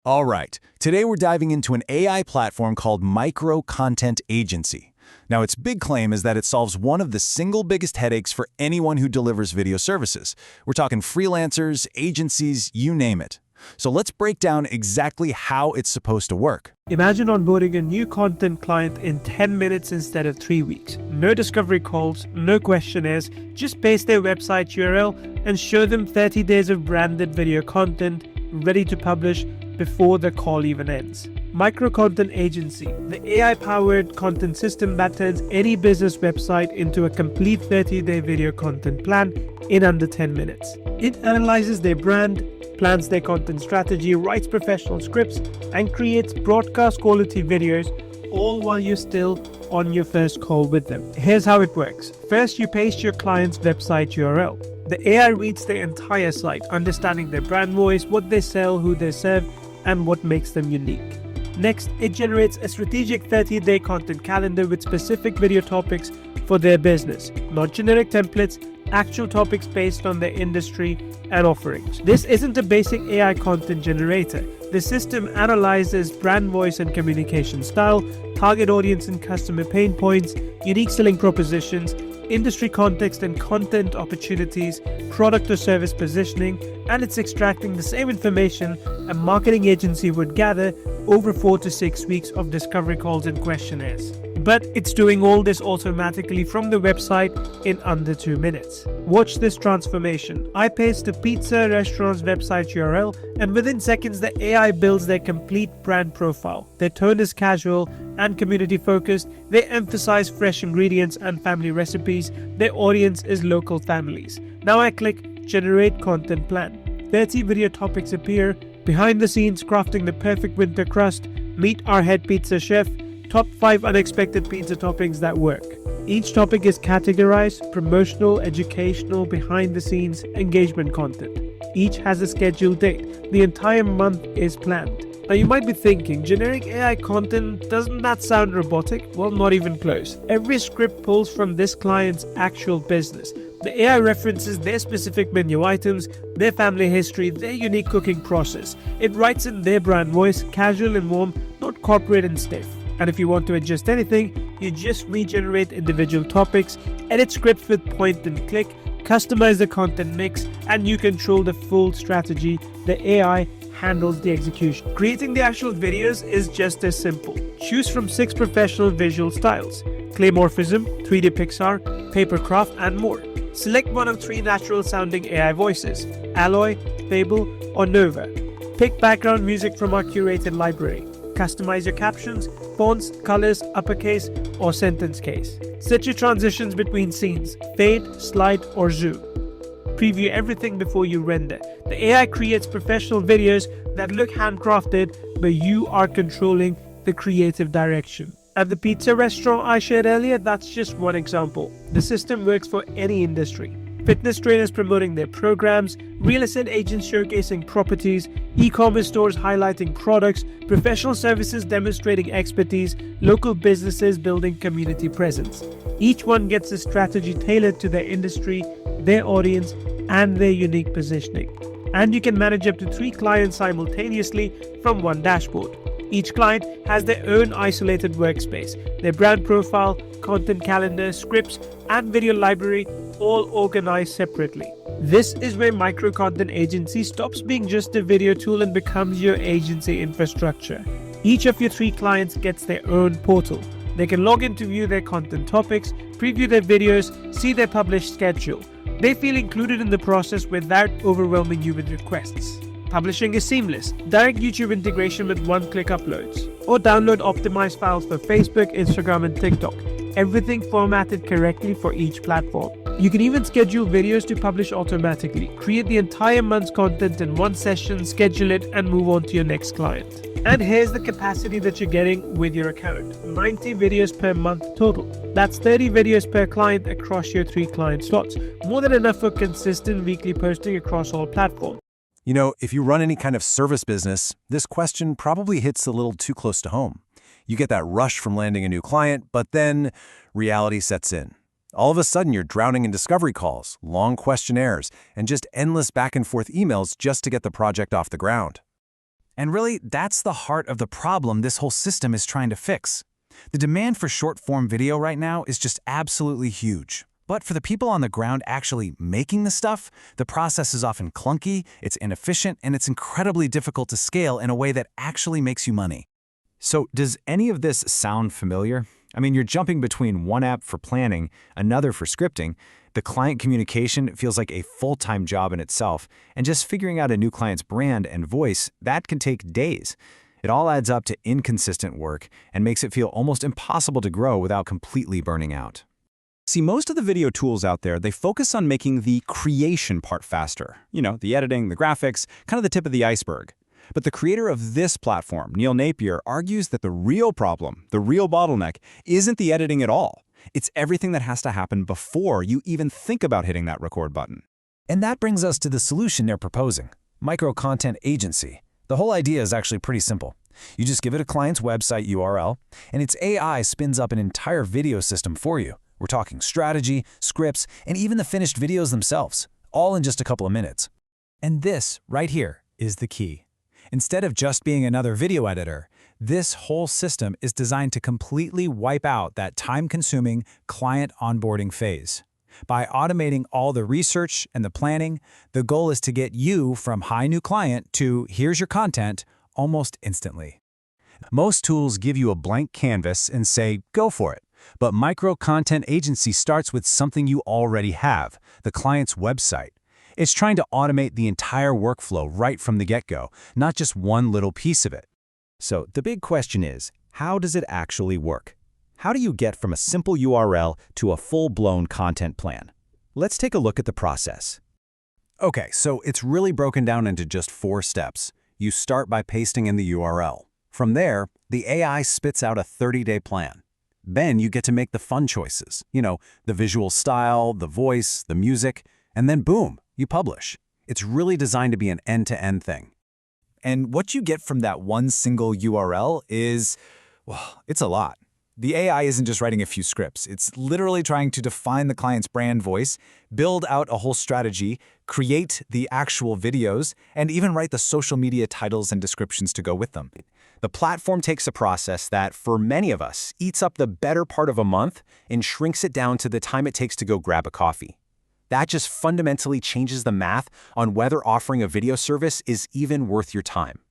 All right, today we're diving into an AI platform called Micro Content Agency. Now, its big claim is that it solves one of the single biggest headaches for anyone who delivers video services. We're talking freelancers, agencies, you name it. So let's break down exactly how it's supposed to work. Imagine onboarding a new content client in 10 minutes instead of 3 weeks. No discovery calls, no questionnaires, just paste their website URL and show them 30 days of branded video content ready to publish before the call even ends. Micro Content Agency, the AI-powered content system that turns any business website into a complete 30-day video content plan in under 10 minutes. It analyzes their brand, plans their content strategy, writes professional scripts, and creates broadcast quality videos, all while you're still on your first call with them. Here's how it works. First, you paste your client's website URL. The AI reads their entire site, understanding their brand voice, what they sell, who they serve, and what makes them unique. Next, it generates a strategic 30-day content calendar with specific video topics for their business, not generic templates, actual topics based on their industry and offerings. This isn't a basic AI content generator. The system analyzes brand voice and communication style, target audience and customer pain points, unique selling propositions, industry context and content opportunities, product or service positioning, and it's extracting the same information a marketing agency would gather over 4 to 6 weeks of discovery calls and questionnaires. But it's doing all this automatically from the website in under 2 minutes. Watch this transformation. I paste a pizza restaurant's website URL, and within seconds the AI builds their complete brand profile. Their tone is casual and community focused. They emphasize fresh ingredients and family recipes. Their audience is local families. Now I click Generate Content Plan. 30 video topics appear. Behind the scenes crafting the perfect winter crust. Meet our head pizza chef. Top 5 unexpected pizza toppings that work. Each topic is categorized: promotional, educational, behind the scenes, engagement content. Each has a scheduled date. The entire month is planned. Now you might be thinking, generic AI content, doesn't that sound robotic? Well, not even close. Every script pulls from this client's actual business. The AI references their specific menu items, their family history, their unique cooking process. It writes in their brand voice, casual and warm, not corporate and stiff. And if you want to adjust anything, you just regenerate individual topics, edit scripts with point and click, customize the content mix, and you control the full strategy. The AI handles the execution. Creating the actual videos is just as simple. Choose from 6 professional visual styles: Claymorphism, 3D Pixar, Papercraft, and more. Select one of 3 natural sounding AI voices: Alloy, Fable, or Nova. Pick background music from our curated library. Customize your captions, fonts, colors, uppercase, or sentence case. Set your transitions between scenes: fade, slide, or zoom. Preview everything before you render. The AI creates professional videos that look handcrafted, but you are controlling the creative direction. At the pizza restaurant I shared earlier, that's just one example. The system works for any industry. Fitness trainers promoting their programs, real estate agents showcasing properties, e-commerce stores highlighting products, professional services demonstrating expertise, local businesses building community presence. Each one gets a strategy tailored to their industry, their audience, and their unique positioning. And you can manage up to 3 clients simultaneously from one dashboard. Each client has their own isolated workspace, their brand profile, content calendar, scripts, and video library all organized separately. This is where Micro Content Agency stops being just a video tool and becomes your agency infrastructure. Each of your 3 clients gets their own portal. They can log in to view their content topics, preview their videos, see their published schedule. They feel included in the process without overwhelming you with requests. Publishing is seamless. Direct YouTube integration with one-click uploads. Or download optimized files for Facebook, Instagram, and TikTok. Everything formatted correctly for each platform. You can even schedule videos to publish automatically. Create the entire month's content in one session, schedule it, and move on to your next client. And here's the capacity that you're getting with your account. 90 videos per month total. That's 30 videos per client across your 3 client slots. More than enough for consistent weekly posting across all platforms. You know, if you run any kind of service business, this question probably hits a little too close to home. You get that rush from landing a new client, but then reality sets in. All of a sudden, you're drowning in discovery calls, long questionnaires, and just endless back-and-forth emails just to get the project off the ground. And really, that's the heart of the problem this whole system is trying to fix. The demand for short-form video right now is just absolutely huge. But for the people on the ground actually making the stuff, the process is often clunky, it's inefficient, and it's incredibly difficult to scale in a way that actually makes you money. So does any of this sound familiar? I mean, you're jumping between one app for planning, another for scripting. The client communication feels like a full-time job in itself, and just figuring out a new client's brand and voice, that can take days. It all adds up to inconsistent work and makes it feel almost impossible to grow without completely burning out. See, most of the video tools out there, they focus on making the creation part faster. You know, the editing, the graphics, kind of the tip of the iceberg. But the creator of this platform, Neil Napier, argues that the real problem, the real bottleneck, isn't the editing at all. It's everything that has to happen before you even think about hitting that record button. And that brings us to the solution they're proposing, Micro-Content Agency. The whole idea is actually pretty simple. You just give it a client's website URL, and its AI spins up an entire video system for you. We're talking strategy, scripts, and even the finished videos themselves, all in just a couple of minutes. And this, right here, is the key. Instead of just being another video editor, this whole system is designed to completely wipe out that time-consuming client onboarding phase. By automating all the research and the planning, the goal is to get you from hi new client to here's your content almost instantly. Most tools give you a blank canvas and say, go for it. But Micro-Content Agency starts with something you already have, the client's website. It's trying to automate the entire workflow right from the get-go, not just one little piece of it. So the big question is, how does it actually work? How do you get from a simple URL to a full-blown content plan? Let's take a look at the process. Okay, so it's really broken down into just 4 steps. You start by pasting in the URL. From there, the AI spits out a 30-day plan. Then you get to make the fun choices, the visual style, the voice, the music, and then boom, you publish. It's really designed to be an end-to-end thing. And what you get from that one single URL is, well, it's a lot. The AI isn't just writing a few scripts. It's literally trying to define the client's brand voice, build out a whole strategy, create the actual videos, and even write the social media titles and descriptions to go with them. The platform takes a process that, for many of us, eats up the better part of a month and shrinks it down to the time it takes to go grab a coffee. That just fundamentally changes the math on whether offering a video service is even worth your time.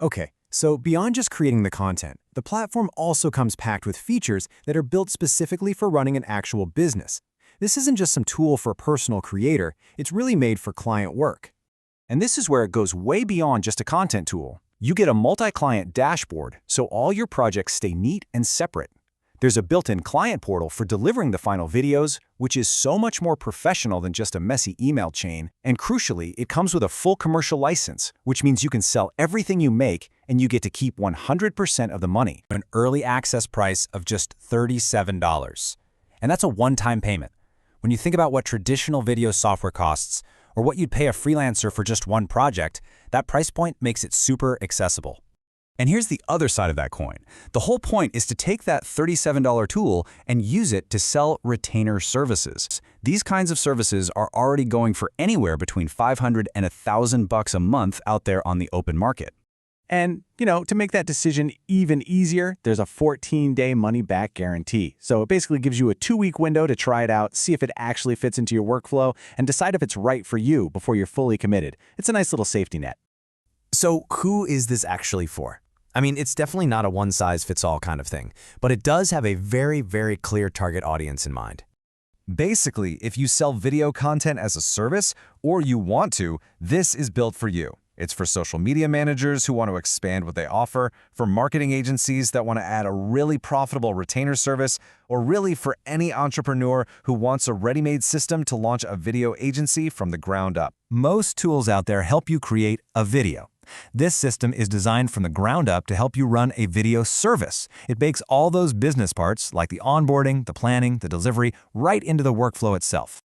Okay, so beyond just creating the content, the platform also comes packed with features that are built specifically for running an actual business. This isn't just some tool for a personal creator, it's really made for client work. And this is where it goes way beyond just a content tool. You get a multi-client dashboard, so all your projects stay neat and separate. There's a built-in client portal for delivering the final videos, which is so much more professional than just a messy email chain. And crucially, it comes with a full commercial license, which means you can sell everything you make and you get to keep 100% of the money. An early access price of just $37. And that's a one-time payment. When you think about what traditional video software costs, or what you'd pay a freelancer for just one project, that price point makes it super accessible. And here's the other side of that coin. The whole point is to take that $37 tool and use it to sell retainer services. These kinds of services are already going for anywhere between $500 and $1,000 a month out there on the open market. And, to make that decision even easier, there's a 14-day money-back guarantee. So it basically gives you a 2-week window to try it out, see if it actually fits into your workflow, and decide if it's right for you before you're fully committed. It's a nice little safety net. So who is this actually for? I mean, it's definitely not a one-size-fits-all kind of thing, but it does have a very, very clear target audience in mind. Basically, if you sell video content as a service, or you want to, this is built for you. It's for social media managers who want to expand what they offer, for marketing agencies that want to add a really profitable retainer service, or really for any entrepreneur who wants a ready-made system to launch a video agency from the ground up. Most tools out there help you create a video. This system is designed from the ground up to help you run a video service. It bakes all those business parts, like the onboarding, the planning, the delivery, right into the workflow itself.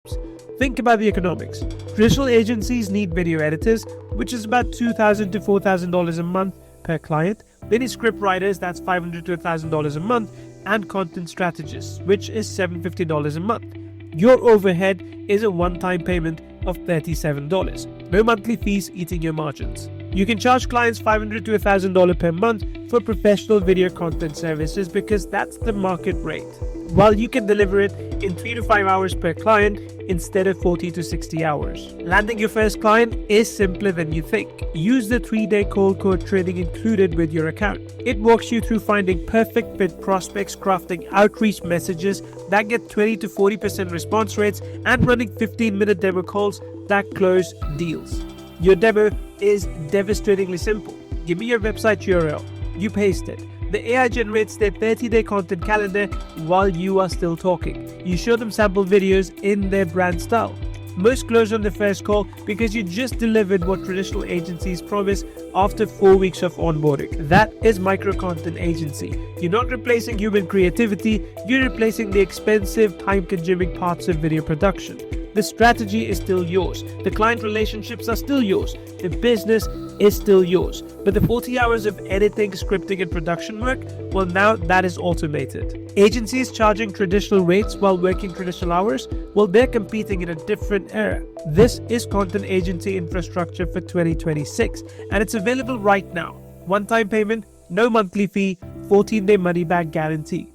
Think about the economics. Traditional agencies need video editors, which is about $2,000 to $4,000 a month per client. They need script writers, that's $500 to $1,000 a month, and content strategists, which is $750 a month. Your overhead is a one-time payment of $37. No monthly fees eating your margins. You can charge clients $500 to $1,000 per month for professional video content services because that's the market rate, while you can deliver it in 3 to 5 hours per client instead of 40 to 60 hours. Landing your first client is simpler than you think. Use the 3-day cold call training included with your account. It walks you through finding perfect fit prospects, crafting outreach messages that get 20 to 40% response rates, and running 15-minute demo calls that close deals. Your demo is devastatingly simple. Give me your website URL. You paste it. The AI generates their 30-day content calendar while you are still talking. You show them sample videos in their brand style. Most close on the first call because you just delivered what traditional agencies promise after 4 weeks of onboarding. That is micro-content agency. You're not replacing human creativity, you're replacing the expensive, time-consuming parts of video production. The strategy is still yours. The client relationships are still yours. The business is still yours. But the 40 hours of editing, scripting, and production work, well, now that is automated. Agencies charging traditional rates while working traditional hours, well, they're competing in a different era. This is content agency infrastructure for 2026, and it's available right now. One-time payment, no monthly fee, 14-day money-back guarantee.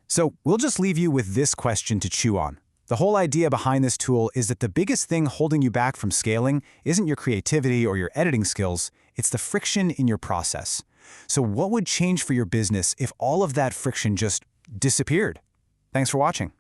So we'll just leave you with this question to chew on. The whole idea behind this tool is that the biggest thing holding you back from scaling isn't your creativity or your editing skills, it's the friction in your process. So what would change for your business if all of that friction just disappeared? Thanks for watching.